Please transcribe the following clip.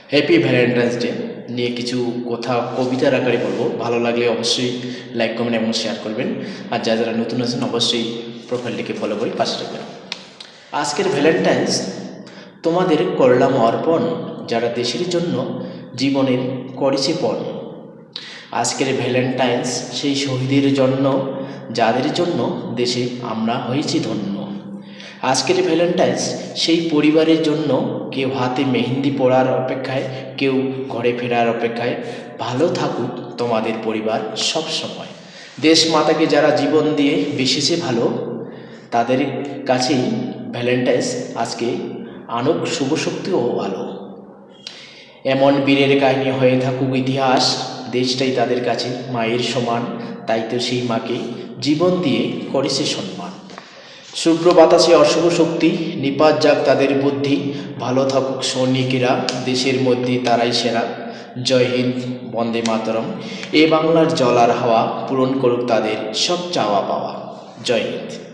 Happy Valentine's day নিয়ে কিছু কথা কবিতার আকারে বলবো। ভালো লাগলে অবশ্যই লাইক, কমেন্ট এবং শেয়ার করবেন। আর যারা নতুন আছেন অবশ্যই প্রোফাইলটিকে ফলো করে পাশে রাখবেন। আজকের ভ্যালেন্টাইন্স তোমাদের করলাম অর্পণ, যারা দেশের জন্য জীবনের করেছে পণ। আজকের ভ্যালেন্টাইন্স সেই শহীদের জন্য, যাদের জন্য দেশে আমরা হয়েছি ধন্য। আজকের ভ্যালেন্টাইন্স সেই পরিবারের জন্য, কেউ হাতে মেহেন্দি পড়ার অপেক্ষায়, কেউ ঘরে ফেরার অপেক্ষায়। ভালো থাকুক তোমাদের পরিবার সব সময়। দেশ মাতাকে যারা জীবন দিয়ে বেসেছে ভালো, তাদের কাছেই ভ্যালেন্টাইন্স আজকে আনুক শুভ শক্তি ও ভালো। এমন বীরের কাহিনী হয়ে থাকুক ইতিহাস, দেশটাই তাদের কাছে মায়ের সমান। তাই তো সেই মাকে জীবন দিয়ে করেছে সম্মান। শুভ্র বাতাসে অশুভ শক্তি, নিপাত যাক তাদের বুদ্ধি। ভালো থাকুক সৈনিকেরা, দেশের মধ্যে তারাই সেরা। জয় হিন্দ, বন্দে মাতরম। এ বাংলার জল আর হাওয়া পূরণ করুক তাদের সব চাওয়া পাওয়া। জয় হিন্দ।